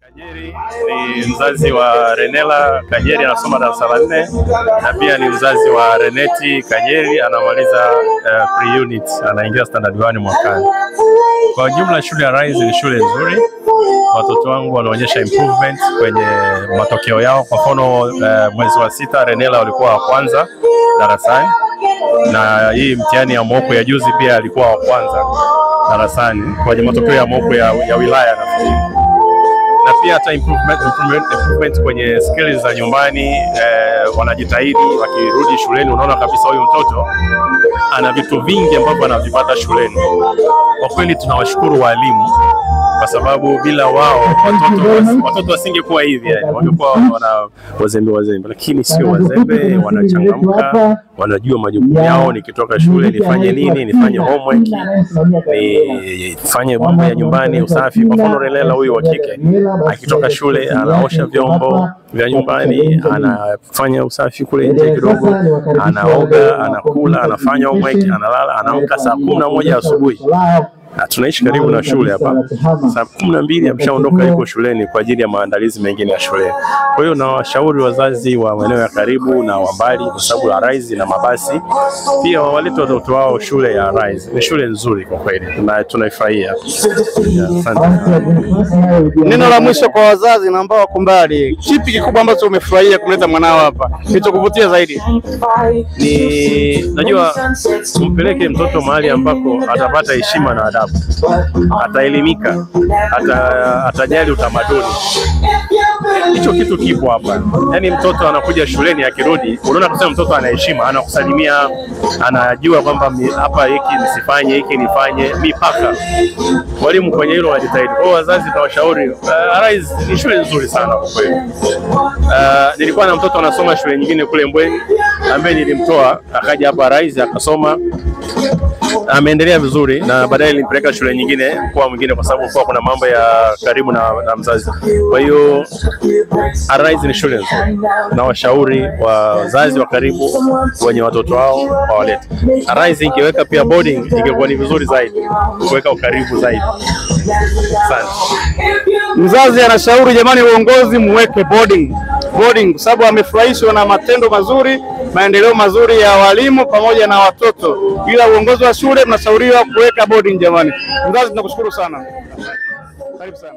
Kajeri ni mzazi wa Renela Kajeri, anasoma darasa la 4, na pia ni mzazi wa Reneti Kajeri, anamaliza pre-unit, anaingia standard 1 mwakani. Kwa jumla shule ya Rise ni shule nzuri. Watoto wangu wanaonyesha improvement kwenye matokeo yao. Kwa mfano mwezi wa 6 Renela walikuwa wa kwanza darasani, na hii mtihani ya moko ya juzi pia alikuwa wa kwanza darasani kwenye matokeo ya moko ya wilaya na pia hata improvement kwenye skills za nyumbani. Wanajitahidi, wakirudi shuleni unaona kabisa huyu mtoto ana vitu vingi ambavyo anavipata shuleni. Kwa kweli tunawashukuru walimu, kwa sababu bila wao watoto wasingekuwa hivi, yani wangekuwa wana wazembe, lakini sio wazembe, wanachangamka, wanajua majukumu yao. Nikitoka shule nifanye nini, nifanye homework, nifanye mambo ya nyumbani, usafi. Kwa mfano Renela huyu wa kike akitoka shule anaosha vyombo vya nyumbani, anafanya usafi kule nje kidogo, anaoga, anakula, anafanya homework, analala, anaamka saa 11 asubuhi. Tunaishi karibu na shule hapa. Saa 12 ameshaondoka yuko shuleni kwa ajili ya maandalizi mengine ya shule. Kwa hiyo nawashauri wazazi wa maeneo ya karibu na wa mbali, kwa sababu la Rise na mabasi pia wawalete watoto wao shule ya Rise. Ni shule nzuri kwa kweli na tunaifurahia. Neno la mwisho kwa wazazi na ambao wako mbali, kipi kikubwa ambacho umefurahia kuleta mwanao hapa, kilichokuvutia zaidi? Najua umpeleke mtoto mahali ambako atapata heshima na adabu, ataelimika, atajali utamaduni. Hicho kitu kipo hapa. Yaani mtoto anakuja shuleni, akirudi unaona kusema mtoto ana heshima, anakusalimia, anajua kwamba hapa hiki nisifanye, hiki nifanye, mipaka. Walimu kwenye hilo wajitahidi. Kwa wazazi tunawashauri, Rise ni shule nzuri sana kwa kweli. Nilikuwa na mtoto anasoma shule nyingine kule Mbweni, ambaye nilimtoa akaja hapa Rise akasoma, ameendelea vizuri, na baadaye nilimpeleka shule nyingine kwa mwingine, kwa sababu kuna mambo ya karibu na mzazi. Kwa hiyo Rise ni shule nzuri, na washauri wazazi wa karibu wenye watoto wao wawalete. Rise ingeweka pia boarding ingekuwa ni vizuri zaidi, kuweka ukaribu zaidi. Asante. Mzazi anashauri jamani, uongozi muweke boarding kwa sababu amefurahishwa na matendo mazuri, maendeleo mazuri ya walimu pamoja na watoto. Ila uongozi wa shule tunashauriwa kuweka boarding jamani. Mzazi tunakushukuru sana. Karibu sana.